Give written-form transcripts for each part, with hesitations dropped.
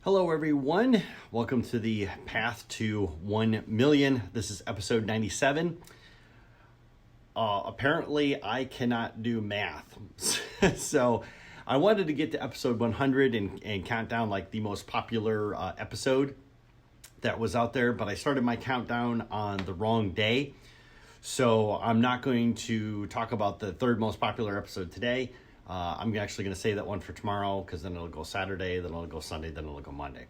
Hello, everyone. Welcome to the Path to 1 Million. This is episode 97. Apparently, I cannot do math. So I wanted to get to episode 100 and count down like the most popular episode that was out there, but I started my countdown on the wrong day. So I'm not going to talk about the third most popular episode today. I'm actually going to save that one for tomorrow because then it'll go Saturday, then it'll go Sunday, then it'll go Monday.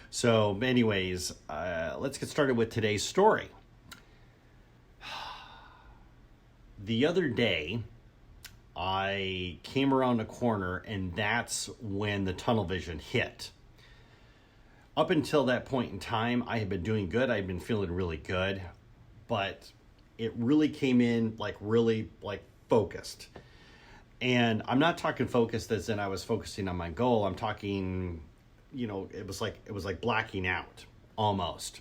So anyways, let's get started with today's story. The other day, I came around a corner and that's when the tunnel vision hit. Up until that point in time, I had been doing good. I had been feeling really good, but it really came in really focused. And I'm not talking focused as in I was focusing on my goal. I'm talking, it was like blacking out almost.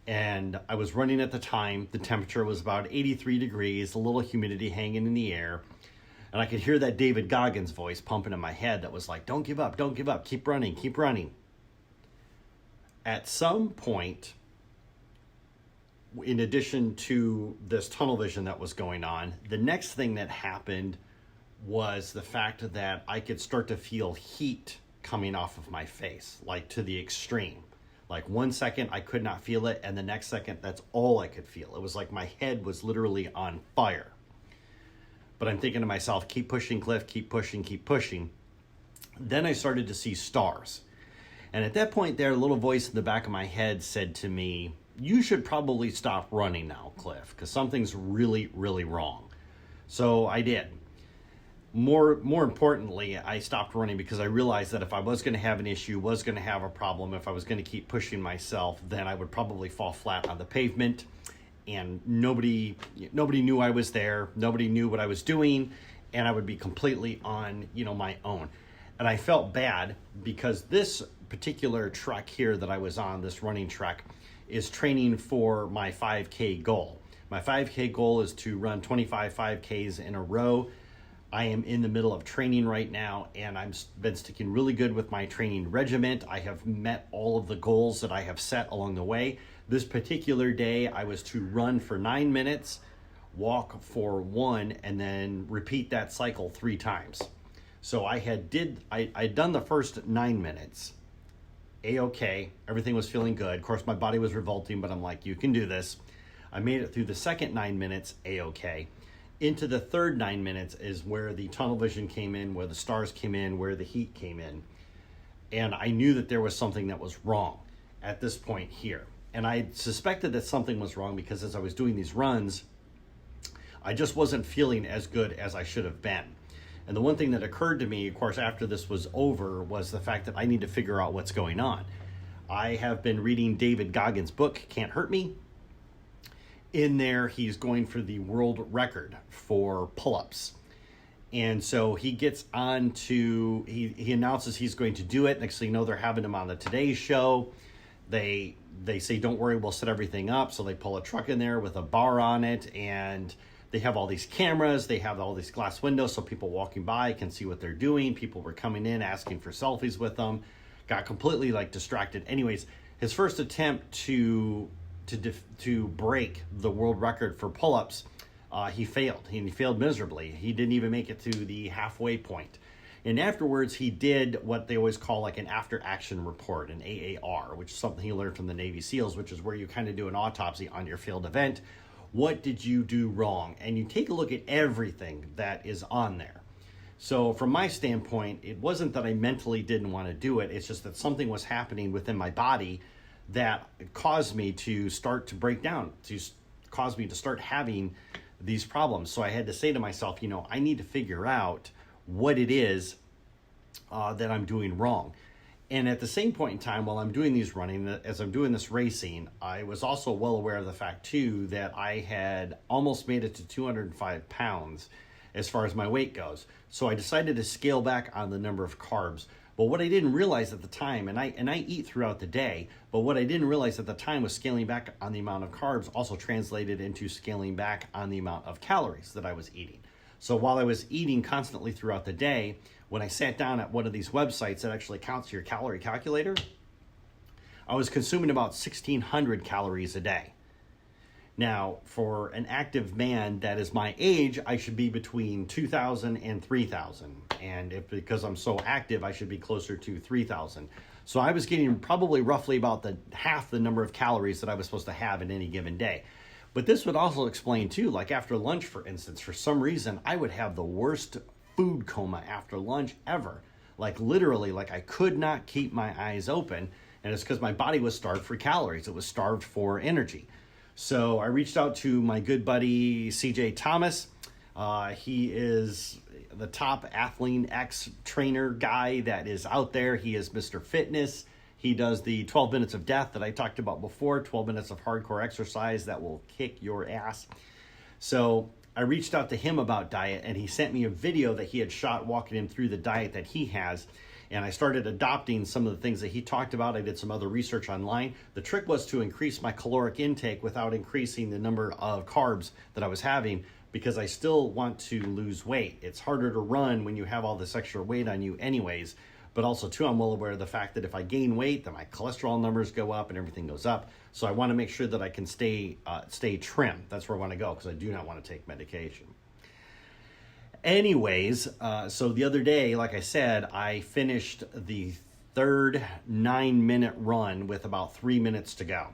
And I was running at the time. The temperature was about 83 degrees, a little humidity hanging in the air. And I could hear that David Goggins voice pumping in my head that was like, don't give up, keep running, keep running. At some point, in addition to this tunnel vision that was going on, the next thing that happened was the fact that I could start to feel heat coming off of my face, like to the extreme. Like 1 second I could not feel it, and the next second that's all I could feel. It was like my head was literally on fire. But I'm thinking to myself, keep pushing, Cliff, keep pushing, keep pushing. Then I started to see stars. And at that point there, a little voice in the back of my head said to me, you should probably stop running now, Cliff, because something's really, really wrong. So I did. More importantly, I stopped running because I realized that if I was going to have an issue, was going to have a problem, if I was going to keep pushing myself, then I would probably fall flat on the pavement, and nobody knew I was there, nobody knew what I was doing, and I would be completely on, my own. And I felt bad because this particular trek here that I was on, this running trek, is training for my 5K goal. My 5K goal is to run 25 5Ks in a row. I am in the middle of training right now, and I've been sticking really good with my training regiment. I have met all of the goals that I have set along the way. This particular day, I was to run for 9 minutes, walk for 1, and then repeat that cycle 3 times. So I'd done the first 9 minutes. A-okay, everything was feeling good. Of course, my body was revolting, but I'm like, you can do this. I made it through the second 9 minutes, A-okay. Into the third 9 minutes is where the tunnel vision came in, where the stars came in, where the heat came in. And I knew that there was something that was wrong at this point here. And I suspected that something was wrong because as I was doing these runs, I just wasn't feeling as good as I should have been. And the one thing that occurred to me, of course, after this was over, was the fact that I need to figure out what's going on. I have been reading David Goggins' book, Can't Hurt Me. In there, he's going for the world record for pull-ups. And so he gets on to, he announces he's going to do it. Next thing you know, they're having him on the Today Show. They say, don't worry, we'll set everything up. So they pull a truck in there with a bar on it, and they have all these cameras. They have all these glass windows so people walking by can see what they're doing. People were coming in, asking for selfies with them. Got completely distracted. Anyways, his first attempt to break the world record for pull-ups, he failed. He failed miserably. He didn't even make it to the halfway point. And afterwards, he did what they always call an after-action report, an AAR, which is something he learned from the Navy SEALs, which is where you kind of do an autopsy on your failed event. What did you do wrong? And you take a look at everything that is on there. So from my standpoint, it wasn't that I mentally didn't want to do it. It's just that something was happening within my body that caused me to start to break down, to cause me to start having these problems. So I had to say to myself, I need to figure out what it is that I'm doing wrong. And at the same point in time, while I'm doing these running, as I'm doing this racing, I was also well aware of the fact too that I had almost made it to 205 pounds as far as my weight goes. So I decided to scale back on the number of carbs. But what I didn't realize at the time, and I eat throughout the day, but what I didn't realize at the time was scaling back on the amount of carbs also translated into scaling back on the amount of calories that I was eating. So while I was eating constantly throughout the day, when I sat down at one of these websites that actually counts your calorie calculator, I was consuming about 1,600 calories a day. Now, for an active man that is my age, I should be between 2,000 and 3,000. And because I'm so active, I should be closer to 3,000. So I was getting probably roughly about half the number of calories that I was supposed to have in any given day. But this would also explain too, like after lunch, for instance, for some reason, I would have the worst food coma after lunch ever. Like literally, like I could not keep my eyes open. And it's because my body was starved for calories. It was starved for energy. So I reached out to my good buddy, CJ Thomas. He is the top Athlean X trainer guy that is out there. He is Mr. Fitness. He does the 12 minutes of death that I talked about before, 12 minutes of hardcore exercise that will kick your ass. So I reached out to him about diet, and he sent me a video that he had shot walking him through the diet that he has. And I started adopting some of the things that he talked about. I did some other research online. The trick was to increase my caloric intake without increasing the number of carbs that I was having, because I still want to lose weight. It's harder to run when you have all this extra weight on you anyways. But also, too, I'm well aware of the fact that if I gain weight, then my cholesterol numbers go up and everything goes up. So I want to make sure that I can stay trim. That's where I want to go, because I do not want to take medication. Anyways, so the other day, like I said, I finished the third 9-minute run with about 3 minutes to go.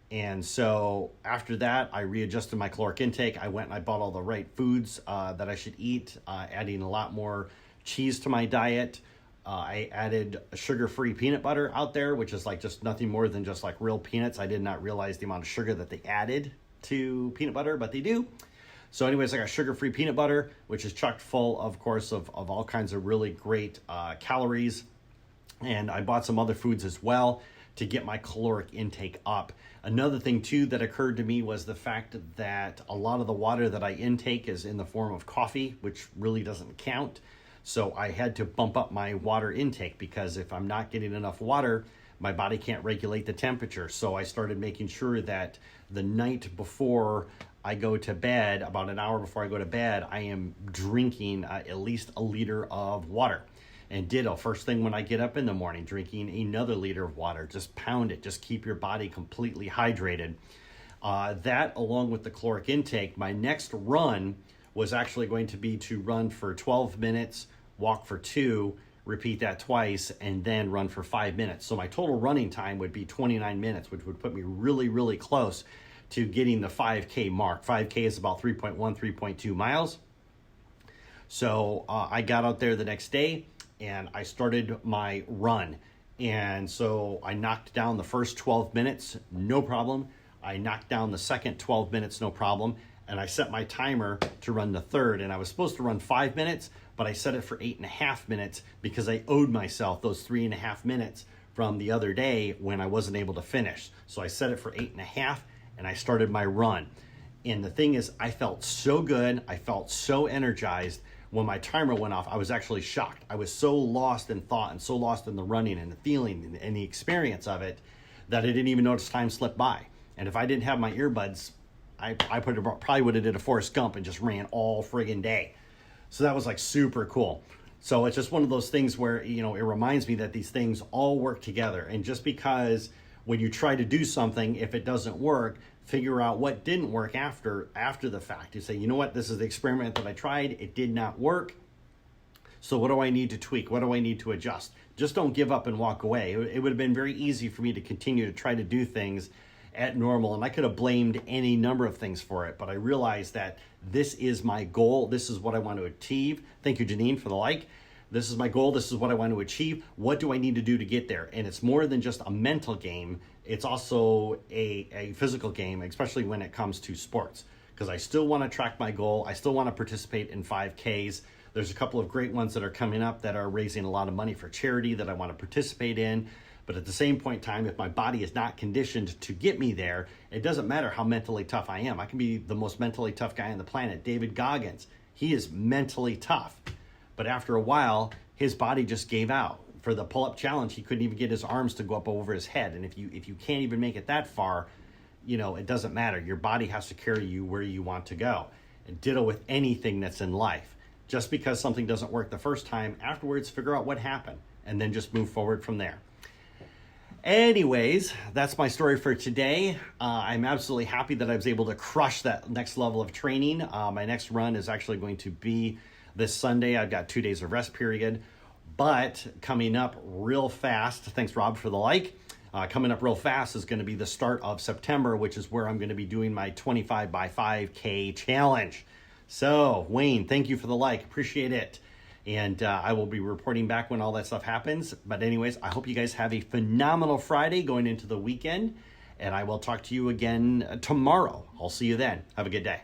And so after that, I readjusted my caloric intake. I went and I bought all the right foods that I should eat, adding a lot more cheese to my diet. I added sugar-free peanut butter out there, which is like just nothing more than just like real peanuts. I did not realize the amount of sugar that they added to peanut butter, but they do. So anyways, I got sugar-free peanut butter, which is chock full, of course, of all kinds of really great calories. And I bought some other foods as well to get my caloric intake up. Another thing, too, that occurred to me was the fact that a lot of the water that I intake is in the form of coffee, which really doesn't count. So I had to bump up my water intake, because if I'm not getting enough water, my body can't regulate the temperature. So I started making sure that the night before I go to bed, about an hour before I go to bed, I am drinking at least a liter of water. And ditto, first thing when I get up in the morning, drinking another liter of water. Just pound it. Just keep your body completely hydrated. That, along with the caloric intake, my next run was actually going to be to run for 12 minutes, walk for 2, repeat that twice, and then run for 5 minutes. So my total running time would be 29 minutes, which would put me really, really close to getting the 5K mark. 5K is about 3.1, 3.2 miles. So I got out there the next day and I started my run. And so I knocked down the first 12 minutes, no problem. I knocked down the second 12 minutes, no problem. And I set my timer to run the third. And I was supposed to run 5 minutes, but I set it for 8.5 minutes because I owed myself those 3.5 minutes from the other day when I wasn't able to finish. So I set it for 8.5 and I started my run. And the thing is, I felt so good. I felt so energized. When my timer went off, I was actually shocked. I was so lost in thought and so lost in the running and the feeling and the experience of it that I didn't even notice time slip by. And if I didn't have my earbuds, I probably would have did a Forrest Gump and just ran all friggin' day. So that was like super cool. So it's just one of those things where, you know, it reminds me that these things all work together. And just because when you try to do something, if it doesn't work, figure out what didn't work after the fact. You say, you know what, this is the experiment that I tried. It did not work. So what do I need to tweak? What do I need to adjust? Just don't give up and walk away. It would have been very easy for me to continue to try to do things at normal, and I could have blamed any number of things for it, but I realized that this is my goal. This is what I want to achieve. Thank you, Janine, for the like. This is my goal. This is what I want to achieve. What do I need to do to get there? And it's more than just a mental game. It's also a physical game, especially when it comes to sports, because I still want to track my goal. I still want to participate in 5Ks. There's a couple of great ones that are coming up that are raising a lot of money for charity that I want to participate in. But at the same point in time, if my body is not conditioned to get me there, it doesn't matter how mentally tough I am. I can be the most mentally tough guy on the planet. David Goggins, he is mentally tough. But after a while, his body just gave out. For the pull-up challenge, he couldn't even get his arms to go up over his head. And if you can't even make it that far, you know, it doesn't matter. Your body has to carry you where you want to go. And ditto with anything that's in life. Just because something doesn't work the first time, afterwards, figure out what happened and then just move forward from there. Anyways, that's my story for today. I'm absolutely happy that I was able to crush that next level of training. My next run is actually going to be this Sunday. I've got 2 days of rest period, but coming up real fast, thanks Rob for the like, coming up real fast is going to be the start of September, which is where I'm going to be doing my 25 by 5K challenge. So Wayne, thank you for the like, appreciate it. And I will be reporting back when all that stuff happens. But anyways, I hope you guys have a phenomenal Friday going into the weekend. And I will talk to you again tomorrow. I'll see you then. Have a good day.